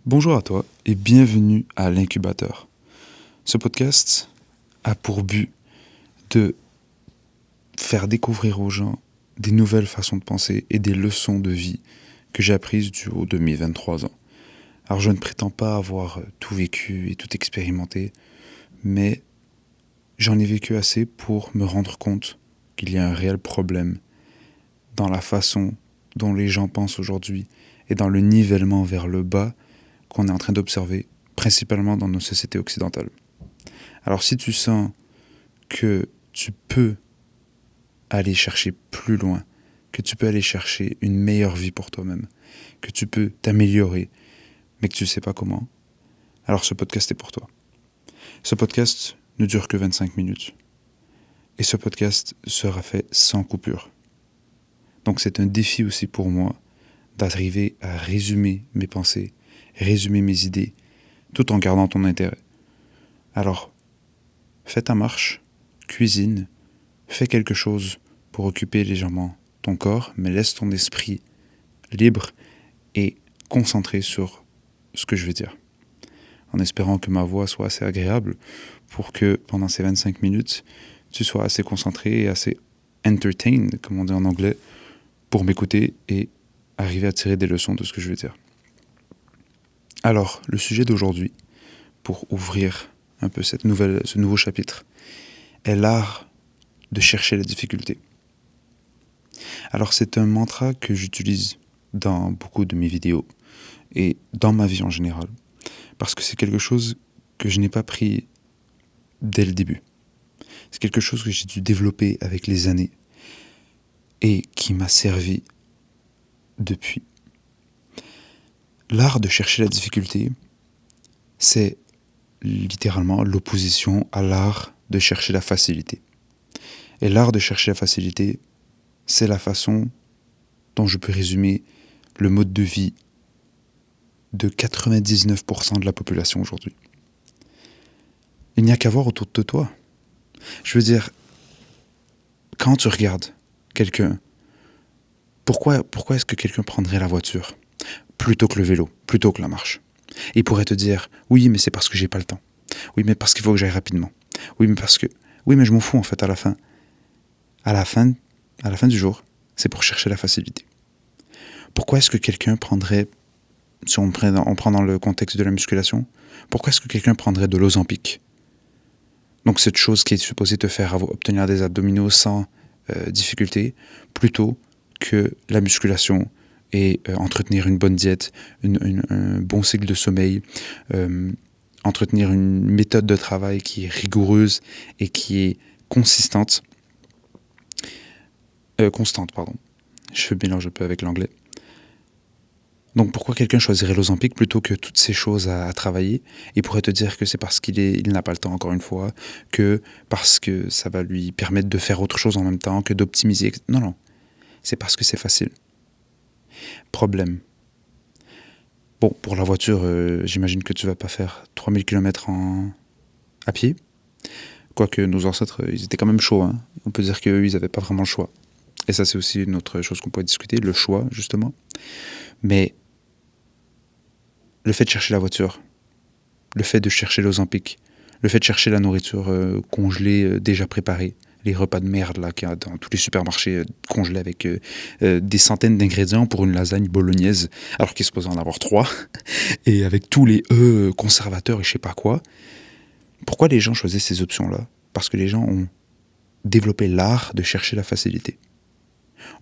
Bonjour à toi et bienvenue à l'Incubateur. Ce podcast a pour but de faire découvrir aux gens des nouvelles façons de penser et des leçons de vie que j'ai apprises du haut de mes 23 ans. Alors je ne prétends pas avoir tout vécu et tout expérimenté, mais j'en ai vécu assez pour me rendre compte qu'il y a un réel problème dans la façon dont les gens pensent aujourd'hui et dans le nivellement vers le bas qu'on est en train d'observer, principalement dans nos sociétés occidentales. Alors si tu sens que tu peux aller chercher plus loin, que tu peux aller chercher une meilleure vie pour toi-même, que tu peux t'améliorer, mais que tu ne sais pas comment, alors ce podcast est pour toi. Ce podcast ne dure que 25 minutes. Et ce podcast sera fait sans coupure. Donc c'est un défi aussi pour moi d'arriver à résumer mes pensées, résumer mes idées, tout en gardant ton intérêt. Alors, fais ta marche, cuisine, fais quelque chose pour occuper légèrement ton corps, mais laisse ton esprit libre et concentré sur ce que je vais dire. En espérant que ma voix soit assez agréable pour que pendant ces 25 minutes, tu sois assez concentré et assez entertained, comme on dit en anglais, pour m'écouter et arriver à tirer des leçons de ce que je vais dire. Alors, le sujet d'aujourd'hui, pour ouvrir un peu ce nouveau chapitre, est l'art de chercher la difficulté. Alors c'est un mantra que j'utilise dans beaucoup de mes vidéos et dans ma vie en général, parce que c'est quelque chose que je n'ai pas pris dès le début. C'est quelque chose que j'ai dû développer avec les années et qui m'a servi depuis. L'art de chercher la difficulté, c'est littéralement l'opposition à l'art de chercher la facilité. Et l'art de chercher la facilité, c'est la façon dont je peux résumer le mode de vie de 99% de la population aujourd'hui. Il n'y a qu'à voir autour de toi. Je veux dire, quand tu regardes quelqu'un, pourquoi est-ce que quelqu'un prendrait la voiture plutôt que le vélo, plutôt que la marche? Et il pourrait te dire, oui, mais c'est parce que j'ai pas le temps. Oui, mais parce qu'il faut que j'aille rapidement. Oui, mais je m'en fous en fait à la fin. À la fin du jour, c'est pour chercher la facilité. Pourquoi est-ce que quelqu'un prendrait, si on prend dans le contexte de la musculation, pourquoi est-ce que quelqu'un prendrait de l'Ozempic? Donc cette chose qui est supposée te faire obtenir des abdominaux sans difficulté, plutôt que la musculation et entretenir une bonne diète, un bon cycle de sommeil, entretenir une méthode de travail qui est rigoureuse et qui est constante. Je mélange un peu avec l'anglais. Donc pourquoi quelqu'un choisirait l'Ozempic plutôt que toutes ces choses à travailler? Il pourrait te dire que c'est parce il n'a pas le temps, encore une fois, que parce que ça va lui permettre de faire autre chose en même temps, que d'optimiser. Non, c'est parce que c'est facile. Problème. Bon, pour la voiture, j'imagine que tu vas pas faire 3000 km à pied. Quoique nos ancêtres, ils étaient quand même chauds. Hein. On peut dire qu'eux, ils n'avaient pas vraiment le choix. Et ça, c'est aussi une autre chose qu'on pourrait discuter, le choix, justement. Mais le fait de chercher la voiture, le fait de chercher l'Ozempic, le fait de chercher la nourriture congelée, déjà préparée, les repas de merde là qu'il y a dans tous les supermarchés congelés avec des centaines d'ingrédients pour une lasagne bolognaise, alors qu'il se supposé en avoir 3, et avec tous les conservateurs et je sais pas quoi. Pourquoi les gens choisissent ces options-là? Parce que les gens ont développé l'art de chercher la facilité.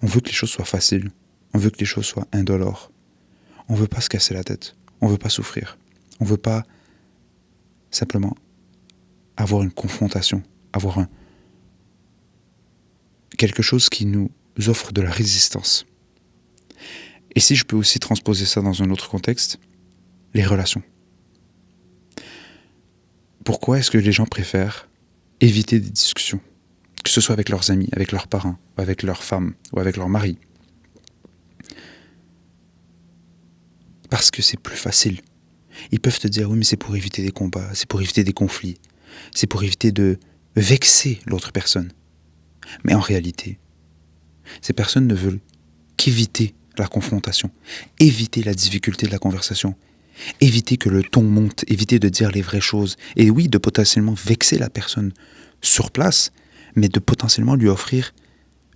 On veut que les choses soient faciles, on veut que les choses soient indolores. On veut pas se casser la tête, on veut pas souffrir, on veut pas simplement avoir une confrontation, avoir quelque chose qui nous offre de la résistance. Et si je peux aussi transposer ça dans un autre contexte, les relations. Pourquoi est-ce que les gens préfèrent éviter des discussions, que ce soit avec leurs amis, avec leurs parents, ou avec leurs femmes, ou avec leur mari? Parce que c'est plus facile. Ils peuvent te dire, oui, mais c'est pour éviter des combats, c'est pour éviter des conflits, c'est pour éviter de vexer l'autre personne. Mais en réalité, ces personnes ne veulent qu'éviter la confrontation, éviter la difficulté de la conversation, Éviter que le ton monte, éviter de dire les vraies choses. Et oui, de potentiellement vexer la personne sur place, mais de potentiellement lui offrir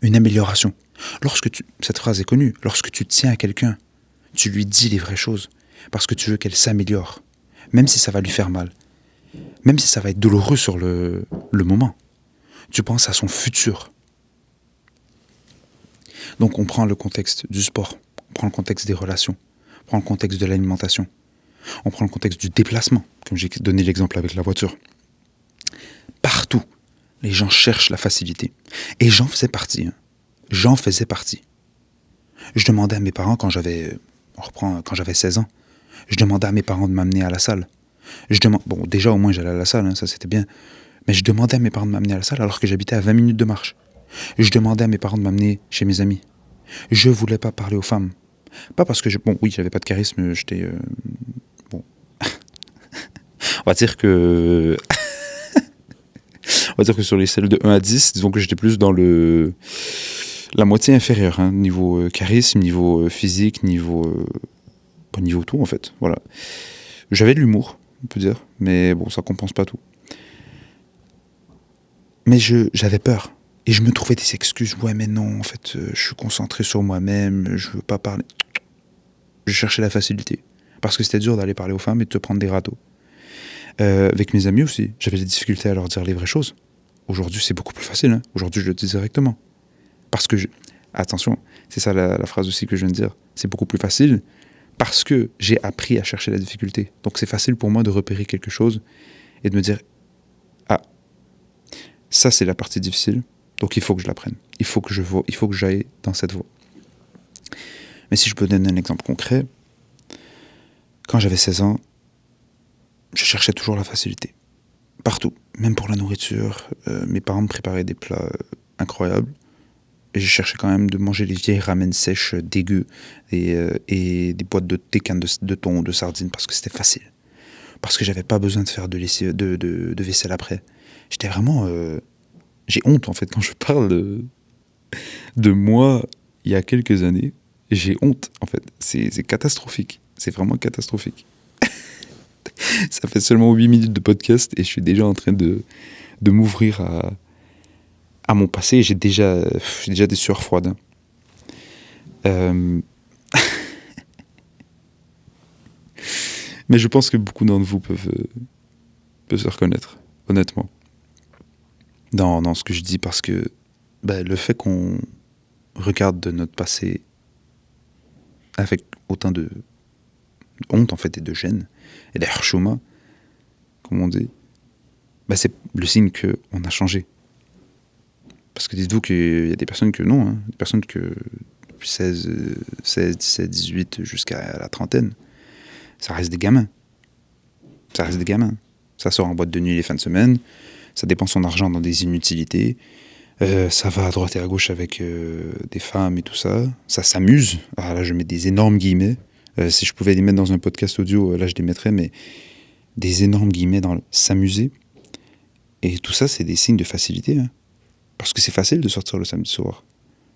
une amélioration. Cette phrase est connue, lorsque tu tiens à quelqu'un, tu lui dis les vraies choses, parce que tu veux qu'elle s'améliore, même si ça va lui faire mal, même si ça va être douloureux sur le moment. Tu penses à son futur. Donc on prend le contexte du sport, on prend le contexte des relations, on prend le contexte de l'alimentation, on prend le contexte du déplacement, comme j'ai donné l'exemple avec la voiture. Partout, les gens cherchent la facilité. Et j'en faisais partie. J'en faisais partie. Je demandais à mes parents quand j'avais 16 ans, je demandais à mes parents de m'amener à la salle. Bon, déjà au moins j'allais à la salle, ça c'était bien. Mais je demandais à mes parents de m'amener à la salle alors que j'habitais à 20 minutes de marche. Je demandais à mes parents de m'amener chez mes amis. Je voulais pas parler aux femmes. Pas parce que j'avais pas de charisme, j'étais bon. On va dire que sur l'échelle de 1 à 10, disons que j'étais plus dans la moitié inférieure, niveau charisme, niveau physique, niveau tout en fait. Voilà. J'avais de l'humour, on peut dire, mais bon, ça compense pas tout. Mais j'avais peur. Et je me trouvais des excuses. Ouais, mais non, en fait, je suis concentré sur moi-même, je veux pas parler. Je cherchais la facilité. Parce que c'était dur d'aller parler aux femmes et de te prendre des râteaux. Avec mes amis aussi, j'avais des difficultés à leur dire les vraies choses. Aujourd'hui, c'est beaucoup plus facile. Aujourd'hui, je le dis directement. Parce que, attention, c'est ça la phrase aussi que je viens de dire. C'est beaucoup plus facile parce que j'ai appris à chercher la difficulté. Donc c'est facile pour moi de repérer quelque chose et de me dire, ah, ça c'est la partie difficile, donc il faut que je l'apprenne. Il faut que j'aille dans cette voie. Mais si je peux donner un exemple concret, quand j'avais 16 ans, je cherchais toujours la facilité. Partout, même pour la nourriture. Mes parents me préparaient des plats incroyables. Et je cherchais quand même de manger les vieilles ramen sèches dégueu et des boîtes de thé, cannes de thon, de sardines, parce que c'était facile. Parce que j'avais pas besoin de faire de vaisselle après. J'étais vraiment... j'ai honte en fait quand je parle de moi il y a quelques années. J'ai honte en fait. C'est catastrophique. C'est vraiment catastrophique. Ça fait seulement 8 minutes de podcast et je suis déjà en train de m'ouvrir à mon passé. J'ai déjà des sueurs froides. Mais je pense que beaucoup d'entre vous peuvent se reconnaître, honnêtement, dans ce que je dis, parce que le fait qu'on regarde de notre passé avec autant de honte en fait et de gêne et d'harchouma, comme on dit, c'est le signe qu'on a changé. Parce que dites-vous qu'il y a des personnes que non, des personnes que depuis 16, 17, 18 jusqu'à la trentaine, ça reste des gamins. Ça reste des gamins. Ça sort en boîte de nuit les fins de semaine, ça dépense son argent dans des inutilités, ça va à droite et à gauche avec des femmes et tout ça, ça s'amuse. Ah là je mets des énormes guillemets, si je pouvais les mettre dans un podcast audio, là je les mettrais, mais des énormes guillemets dans le s'amuser. Et tout ça c'est des signes de facilité, parce que c'est facile de sortir le samedi soir.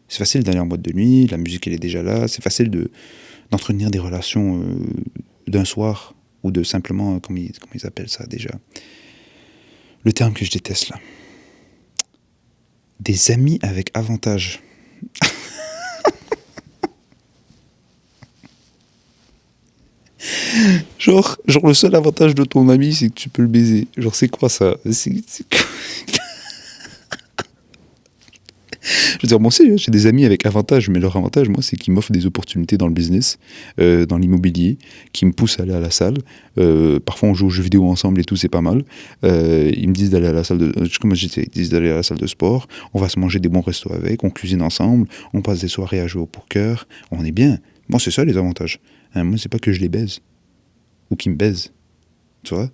C'est facile d'aller en boîte de nuit, la musique elle est déjà là, c'est facile d'entretenir des relations d'un soir, ou de simplement, comment ils appellent ça déjà, le terme que je déteste là, des amis avec avantage. genre le seul avantage de ton ami c'est que tu peux le baiser. Genre c'est quoi ça? Je veux dire, moi aussi, j'ai des amis avec avantage, mais leur avantage, moi, c'est qu'ils m'offrent des opportunités dans le business, dans l'immobilier, qui me poussent à aller à la salle. Parfois, on joue aux jeux vidéo ensemble et tout, c'est pas mal. Ils me disent d'aller à la salle ils disent d'aller à la salle de sport. On va se manger des bons restos avec, on cuisine ensemble, on passe des soirées à jouer au poker. On est bien. Moi, c'est ça les avantages. Moi, c'est pas que je les baise ou qu'ils me baisent. Tu vois?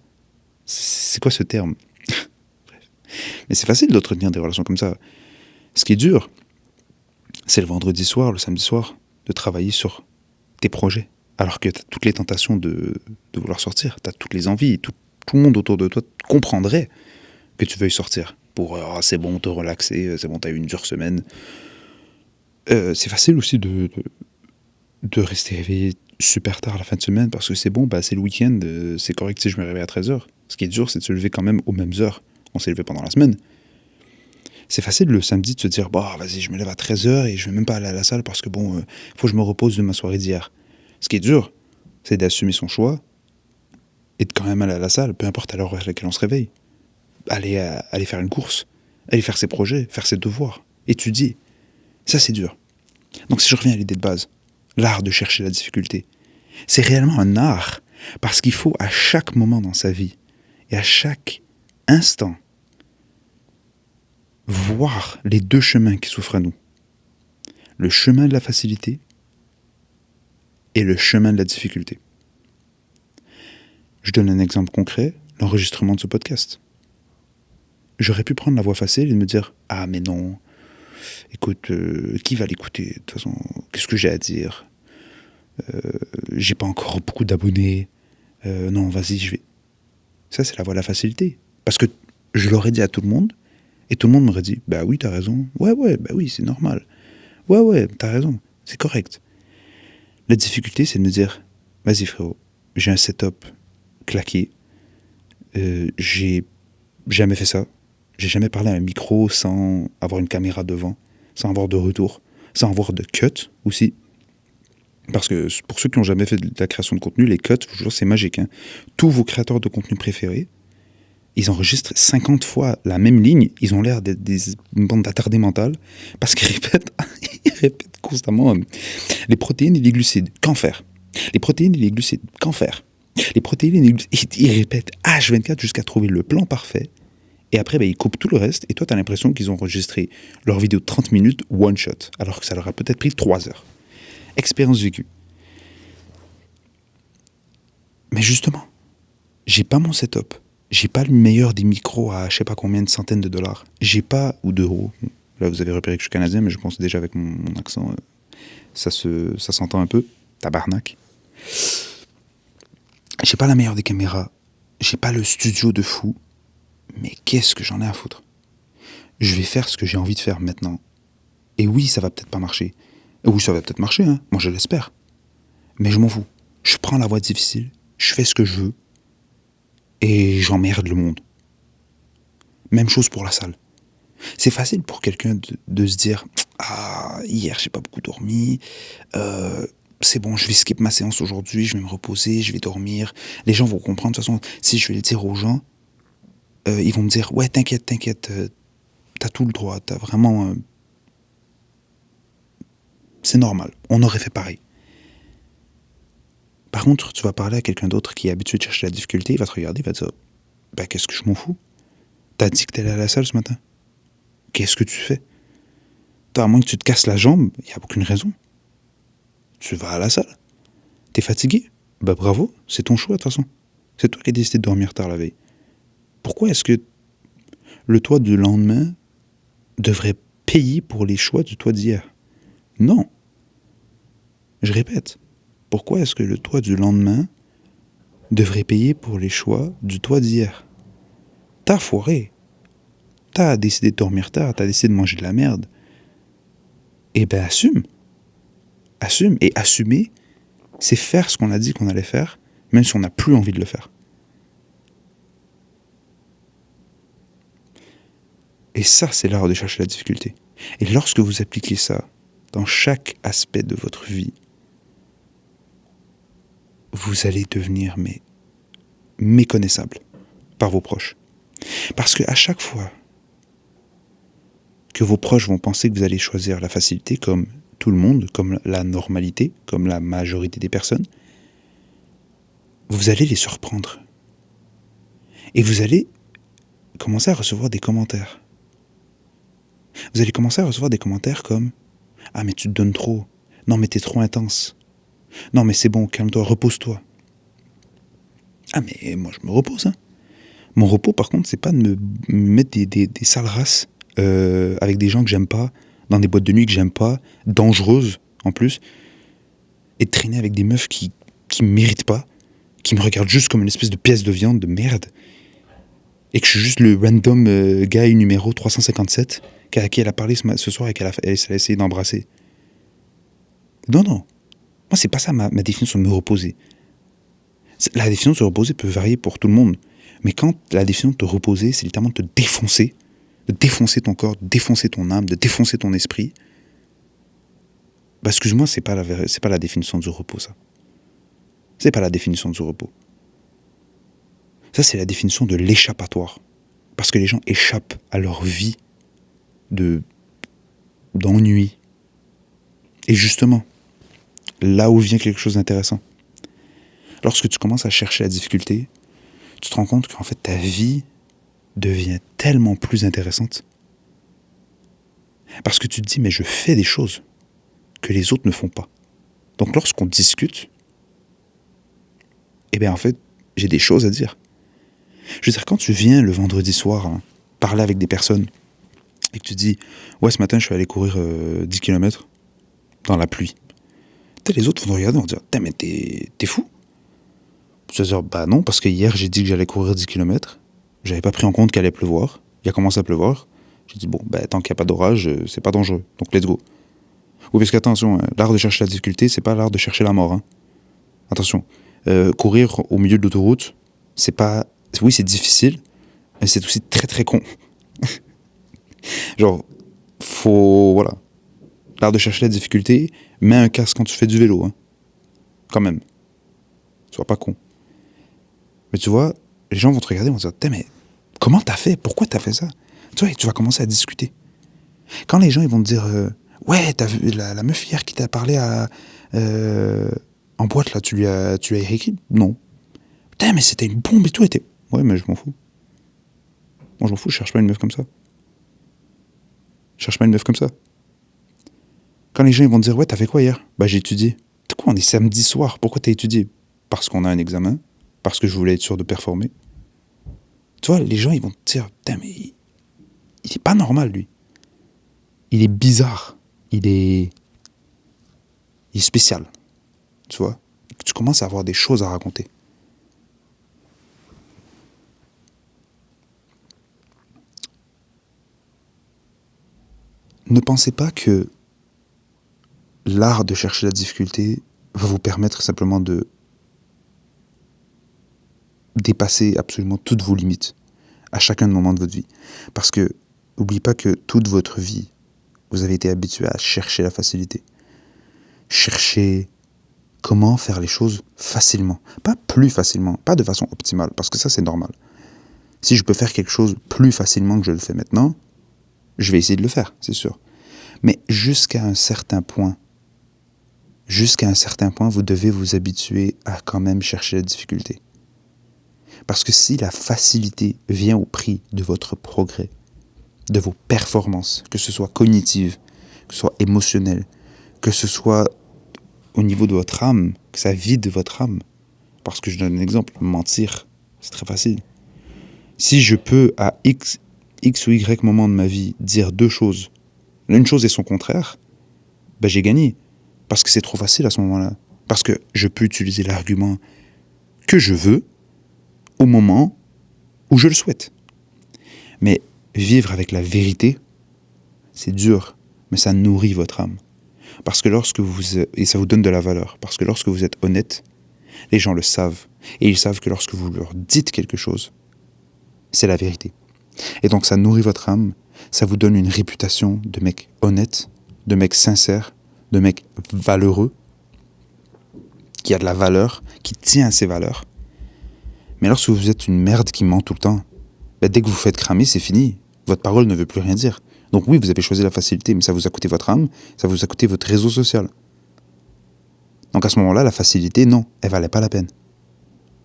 C'est quoi ce terme? Bref. Mais c'est facile d'entretenir des relations comme ça. Ce qui est dur, c'est le vendredi soir, le samedi soir, de travailler sur tes projets. Alors que tu as toutes les tentations de vouloir sortir, tu as toutes les envies, tout le monde autour de toi comprendrait que tu veuilles sortir. Pour c'est bon, te relaxer, c'est bon, tu as eu une dure semaine. C'est facile aussi de rester réveillé super tard la fin de semaine parce que c'est bon, c'est le week-end, c'est correct si je me réveille à 13h. Ce qui est dur, c'est de se lever quand même aux mêmes heures. On s'est levé pendant la semaine. C'est facile le samedi de se dire, vas-y, je me lève à 13h et je vais même pas aller à la salle parce que faut que je me repose de ma soirée d'hier. Ce qui est dur, c'est d'assumer son choix et de quand même aller à la salle, peu importe à l'heure à laquelle on se réveille. Aller faire une course, aller faire ses projets, faire ses devoirs, étudier. Ça, c'est dur. Donc si je reviens à l'idée de base, l'art de chercher la difficulté, c'est réellement un art parce qu'il faut à chaque moment dans sa vie et à chaque instant voir les deux chemins qui s'offrent à nous. Le chemin de la facilité et le chemin de la difficulté. Je donne un exemple concret, l'enregistrement de ce podcast. J'aurais pu prendre la voie facile et me dire « Ah mais non, écoute, qui va l'écouter ? De toute façon, qu'est-ce que j'ai à dire ? J'ai pas encore beaucoup d'abonnés. Non, vas-y, je vais... » Ça, c'est la voie de la facilité. Parce que je l'aurais dit à tout le monde, et tout le monde m'aurait dit « Bah oui, t'as raison. Ouais, bah oui, c'est normal. Ouais, t'as raison. C'est correct. » La difficulté, c'est de me dire « Vas-y frérot, j'ai un setup claqué. J'ai jamais fait ça. J'ai jamais parlé à un micro sans avoir une caméra devant, sans avoir de retour, sans avoir de cut aussi. Parce que pour ceux qui n'ont jamais fait de la création de contenu, les cuts, je vous jure, c'est magique. Hein. Tous vos créateurs de contenu préférés, ils enregistrent 50 fois la même ligne. Ils ont l'air d'être une bande d'attardés mentales parce qu'ils répètent constamment les protéines et les glucides. Qu'en faire ? Les protéines et les glucides. Qu'en faire ? Les protéines et les glucides. Ils répètent H24 jusqu'à trouver le plan parfait. Et après, ils coupent tout le reste. Et toi, tu as l'impression qu'ils ont enregistré leur vidéo de 30 minutes one shot. Alors que ça leur a peut-être pris 3 heures. Expérience vécue. Mais justement, j'ai pas mon setup. J'ai pas le meilleur des micros à je sais pas combien de centaines de dollars. J'ai pas, ou d'euros. Là, vous avez repéré que je suis canadien, mais je pense déjà avec mon accent, ça s'entend un peu. Tabarnak. J'ai pas la meilleure des caméras. J'ai pas le studio de fou. Mais qu'est-ce que j'en ai à foutre ? Je vais faire ce que j'ai envie de faire maintenant. Et oui, ça va peut-être pas marcher. Et oui, ça va peut-être marcher, hein. Moi je l'espère. Mais je m'en fous. Je prends la voie difficile, je fais ce que je veux, et j'emmerde le monde. Même chose pour la salle. C'est facile pour quelqu'un de se dire « Ah, hier j'ai pas beaucoup dormi, c'est bon, je vais skip ma séance aujourd'hui, je vais me reposer, je vais dormir. » Les gens vont comprendre, de toute façon, si je vais le dire aux gens, ils vont me dire « Ouais, t'inquiète, t'as tout le droit, t'as vraiment... c'est normal, on aurait fait pareil. » Par contre, tu vas parler à quelqu'un d'autre qui est habitué de chercher la difficulté, il va te regarder, il va te dire « Qu'est-ce que je m'en fous ? T'as dit que t'allais à la salle ce matin ? Qu'est-ce que tu fais ? À moins que tu te casses la jambe, il n'y a aucune raison. Tu vas à la salle. T'es fatigué ? Bravo, c'est ton choix de toute façon. C'est toi qui as décidé de dormir tard la veille. Pourquoi est-ce que le toi du lendemain devrait payer pour les choix du toi d'hier ? Non. Je répète. Pourquoi est-ce que le toi du lendemain devrait payer pour les choix du toi d'hier ? T'as foiré. T'as décidé de dormir tard, t'as décidé de manger de la merde. Eh ben assume. Assume. Et assumer, c'est faire ce qu'on a dit qu'on allait faire, même si on n'a plus envie de le faire. Et ça, c'est l'art de chercher la difficulté. Et lorsque vous appliquez ça dans chaque aspect de votre vie, vous allez devenir méconnaissable par vos proches. Parce qu'à chaque fois que vos proches vont penser que vous allez choisir la facilité comme tout le monde, comme la normalité, comme la majorité des personnes, vous allez les surprendre. Et vous allez commencer à recevoir des commentaires. Vous allez commencer à recevoir des commentaires comme « Ah mais tu te donnes trop. Non mais t'es trop intense. Non mais c'est bon, calme-toi, repose-toi. » Ah mais moi je me repose. Hein. Mon repos par contre c'est pas de me mettre des sales races avec des gens que j'aime pas, dans des boîtes de nuit que j'aime pas, dangereuses en plus, et de traîner avec des meufs qui me méritent pas, qui me regardent juste comme une espèce de pièce de viande de merde, et que je suis juste le random guy numéro 357 à qui elle a parlé ce soir et qu'elle a essayé d'embrasser. Non. Moi, c'est pas ça ma définition de me reposer. La définition de se reposer peut varier pour tout le monde. Mais quand la définition de te reposer, c'est littéralement de défoncer ton corps, de défoncer ton âme, de défoncer ton esprit, bah excuse-moi, c'est pas la définition du repos, ça. C'est pas la définition du repos. Ça, c'est la définition de l'échappatoire. Parce que les gens échappent à leur vie d'ennui. Et justement, là où vient quelque chose d'intéressant. Lorsque tu commences à chercher la difficulté, tu te rends compte qu'en fait, ta vie devient tellement plus intéressante. Parce que tu te dis, mais je fais des choses que les autres ne font pas. Donc lorsqu'on discute, eh bien en fait, j'ai des choses à dire. Je veux dire, quand tu viens le vendredi soir parler avec des personnes et que tu dis, ouais, ce matin, je suis allé courir 10 km dans la pluie. Peut-être les autres vont te regarder et vont dire, mais t'es fou? Tu vas dire, bah non, parce que hier, j'ai dit que j'allais courir 10 km. J'avais pas pris en compte qu'il allait pleuvoir. Il a commencé à pleuvoir. J'ai dit, bon, bah, tant qu'il n'y a pas d'orage, c'est pas dangereux. Donc, let's go. Oui, parce qu'attention, l'art de chercher la difficulté, c'est pas l'art de chercher la mort. Hein. Attention. Courir au milieu de l'autoroute, c'est pas... Oui, c'est difficile, mais c'est aussi très très con. Genre, faut... Voilà. L'art de chercher la difficulté, mets un casque quand tu fais du vélo. Hein. Quand même. Sois pas con. Mais tu vois, les gens vont te regarder et vont te dire, mais comment t'as fait? Pourquoi t'as fait ça? Tu vois, tu vas commencer à discuter. Quand les gens ils vont te dire, ouais, t'as vu la meuf hier qui t'a parlé en boîte, là, tu lui as écrit? Non. Putain, mais c'était une bombe et tout. Ouais, mais je m'en fous. Moi, je m'en fous, je cherche pas une meuf comme ça. Je cherche pas une meuf comme ça. Quand les gens ils vont te dire, ouais, t'as fait quoi hier? Bah, j'ai étudié. De quoi, on est samedi soir? Pourquoi t'as étudié? Parce qu'on a un examen. Parce que je voulais être sûr de performer. Tu vois, les gens, ils vont te dire, putain, mais il est pas normal, lui. Il est bizarre. Il est spécial. Tu vois? Tu commences à avoir des choses à raconter. Ne pensez pas que l'art de chercher la difficulté va vous permettre simplement de dépasser absolument toutes vos limites à chacun des moments de votre vie. Parce que, n'oubliez pas que toute votre vie, vous avez été habitué à chercher la facilité. Chercher comment faire les choses facilement. Pas plus facilement, pas de façon optimale, parce que ça c'est normal. Si je peux faire quelque chose plus facilement que je le fais maintenant, je vais essayer de le faire, c'est sûr. Mais jusqu'à un certain point, vous devez vous habituer à quand même chercher la difficulté. Parce que si la facilité vient au prix de votre progrès, de vos performances, que ce soit cognitive, que ce soit émotionnelle, que ce soit au niveau de votre âme, que ça vide votre âme. Parce que je donne un exemple, mentir, c'est très facile. Si je peux à X ou Y moment de ma vie dire deux choses, l'une chose et son contraire, ben j'ai gagné. Parce que c'est trop facile à ce moment-là. Parce que je peux utiliser l'argument que je veux au moment où je le souhaite. Mais vivre avec la vérité, c'est dur, mais ça nourrit votre âme. Parce que et ça vous donne de la valeur. Parce que lorsque vous êtes honnête, les gens le savent. Et ils savent que lorsque vous leur dites quelque chose, c'est la vérité. Et donc ça nourrit votre âme, ça vous donne une réputation de mec honnête, de mec sincère, de mec valeureux, qui a de la valeur, qui tient à ses valeurs. Mais lorsque vous êtes une merde qui ment tout le temps, ben dès que vous faites cramer, c'est fini. Votre parole ne veut plus rien dire. Donc oui, vous avez choisi la facilité, mais ça vous a coûté votre âme, ça vous a coûté votre réseau social. Donc à ce moment-là, la facilité, non, elle valait pas la peine.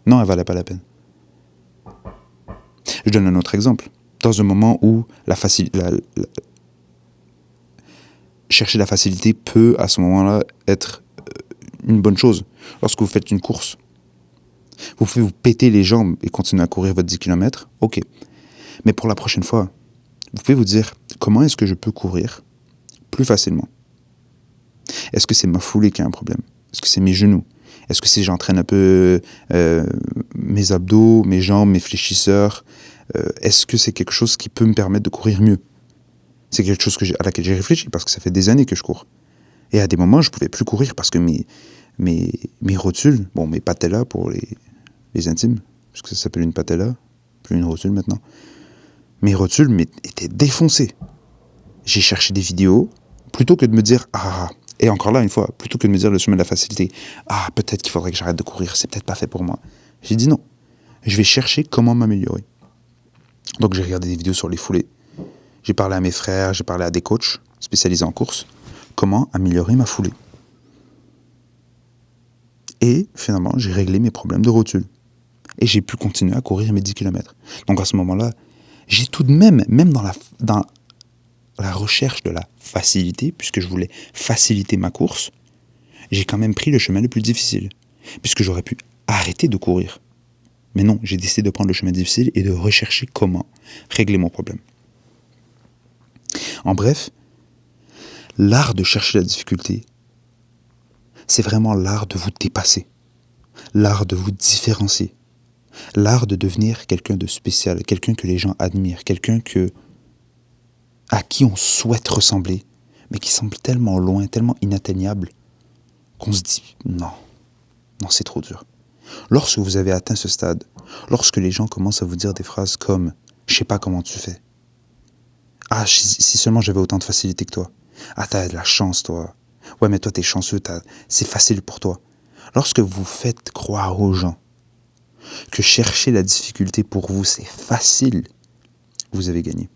Non, elle valait pas la peine. Je donne un autre exemple. Dans un moment où chercher la facilité peut, à ce moment-là, être une bonne chose. Lorsque vous faites une course, vous pouvez vous péter les jambes et continuer à courir votre 10 km, ok. Mais pour la prochaine fois, vous pouvez vous dire, comment est-ce que je peux courir plus facilement? Est-ce que c'est ma foulée qui a un problème? Est-ce que c'est mes genoux? Est-ce que c'est j'entraîne un peu mes abdos, mes jambes, mes fléchisseurs? Est-ce que c'est quelque chose qui peut me permettre de courir mieux? C'est quelque chose à laquelle j'ai réfléchi parce que ça fait des années que je cours. Et à des moments, je ne pouvais plus courir parce que mes rotules, bon, mes patellas pour les intimes, parce que ça s'appelle une patella, plus une rotule maintenant. Mes rotules étaient défoncées. J'ai cherché des vidéos, plutôt que de me dire, et encore là, une fois, plutôt que de me dire le chemin de la facilité, peut-être qu'il faudrait que j'arrête de courir, c'est peut-être pas fait pour moi. J'ai dit non, je vais chercher comment m'améliorer. Donc j'ai regardé des vidéos sur les foulées, j'ai parlé à mes frères, j'ai parlé à des coachs spécialisés en course, comment améliorer ma foulée. Et finalement, j'ai réglé mes problèmes de rotule. Et j'ai pu continuer à courir mes 10 km. Donc à ce moment-là, j'ai tout de même dans la recherche de la facilité, puisque je voulais faciliter ma course, j'ai quand même pris le chemin le plus difficile, puisque j'aurais pu arrêter de courir. Mais non, j'ai décidé de prendre le chemin difficile et de rechercher comment régler mon problème. En bref, l'art de chercher la difficulté, c'est vraiment l'art de vous dépasser, l'art de vous différencier, l'art de devenir quelqu'un de spécial, quelqu'un que les gens admirent, quelqu'un à qui on souhaite ressembler, mais qui semble tellement loin, tellement inatteignable, qu'on se dit non, c'est trop dur. Lorsque vous avez atteint ce stade, lorsque les gens commencent à vous dire des phrases comme « je sais pas comment tu fais »,« si seulement j'avais autant de facilité que toi »,« t'as de la chance toi »,« ouais mais toi t'es chanceux, c'est facile pour toi ». Lorsque vous faites croire aux gens que chercher la difficulté pour vous c'est facile, vous avez gagné.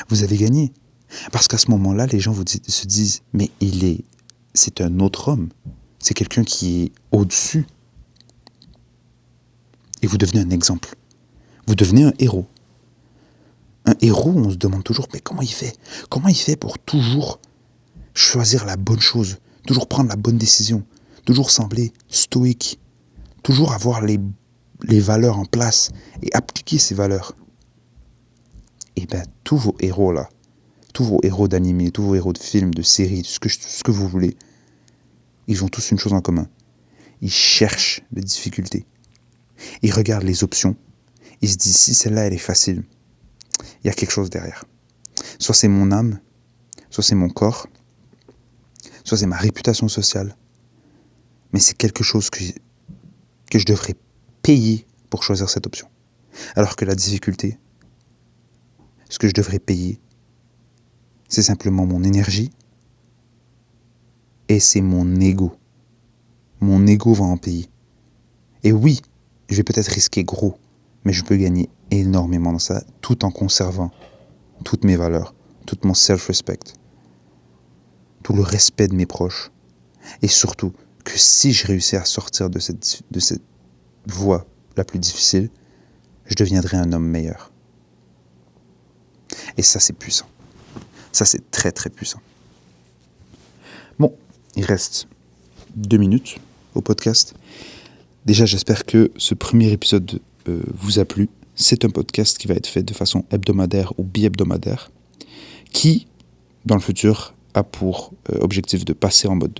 Vous avez gagné. Parce qu'à ce moment-là, les gens se disent « mais c'est un autre homme, c'est quelqu'un qui est au-dessus ». Et vous devenez un exemple. Vous devenez un héros. Un héros, on se demande toujours, mais comment il fait ? Comment il fait pour toujours choisir la bonne chose, toujours prendre la bonne décision, toujours sembler stoïque, toujours avoir les valeurs en place et appliquer ces valeurs ? Et bien, tous vos héros là, tous vos héros d'animé, tous vos héros de films, de séries, ce que vous voulez, ils ont tous une chose en commun. Ils cherchent les difficultés. Ils regardent les options. Ils se disent, si celle-là, elle est facile, il y a quelque chose derrière. Soit c'est mon âme, soit c'est mon corps, soit c'est ma réputation sociale. Mais c'est quelque chose que je devrais payer pour choisir cette option. Alors que la difficulté, ce que je devrais payer, c'est simplement mon énergie et c'est mon ego. Mon ego va en payer. Et oui, je vais peut-être risquer gros, mais je peux gagner énormément dans ça, tout en conservant toutes mes valeurs, tout mon self-respect, tout le respect de mes proches. Et surtout, que si je réussis à sortir de cette voie la plus difficile, je deviendrai un homme meilleur. Et ça, c'est puissant. Ça, c'est très, très puissant. Bon, il reste 2 minutes au podcast. Déjà, j'espère que ce premier épisode vous a plu. C'est un podcast qui va être fait de façon hebdomadaire ou bi-hebdomadaire, qui, dans le futur, a pour objectif de passer en mode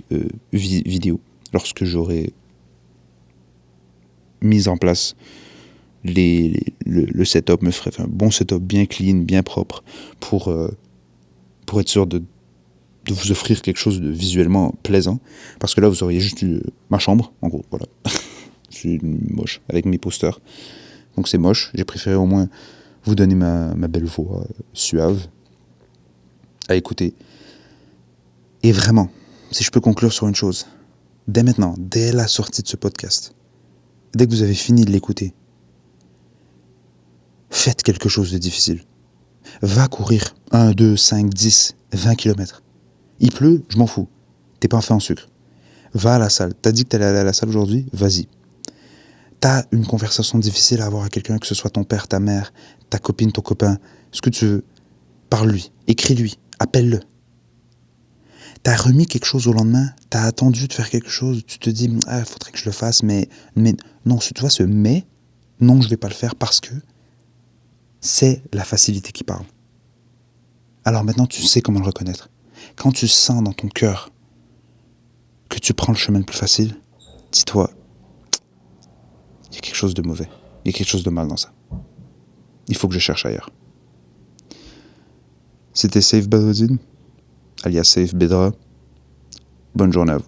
vidéo, lorsque j'aurai mis en place le setup, me ferait un bon setup bien clean, bien propre, pour être sûr de vous offrir quelque chose de visuellement plaisant, parce que là vous auriez juste ma chambre, en gros, voilà. C'est moche, avec mes posters, donc c'est moche. J'ai préféré au moins vous donner ma belle voix suave à écouter. Et vraiment, si je peux conclure sur une chose, dès maintenant, dès la sortie de ce podcast, dès que vous avez fini de l'écouter, faites quelque chose de difficile. Va courir 1, 2, 5, 10, 20 km. Il pleut, je m'en fous. T'es pas fait en sucre. Va à la salle. T'as dit que t'allais aller à la salle aujourd'hui ? Vas-y. T'as une conversation difficile à avoir avec quelqu'un, que ce soit ton père, ta mère, ta copine, ton copain, ce que tu veux. Parle-lui, écris-lui, appelle-le. T'as remis quelque chose au lendemain, t'as attendu de faire quelque chose, tu te dis, faudrait que je le fasse, mais non, tu vois, non, je vais pas le faire parce que c'est la facilité qui parle. Alors maintenant, tu sais comment le reconnaître. Quand tu sens dans ton cœur que tu prends le chemin le plus facile, dis-toi, il y a quelque chose de mauvais, il y a quelque chose de mal dans ça. Il faut que je cherche ailleurs. C'était Safe Badodine, alias Safe Bedra. Bonne journée à vous.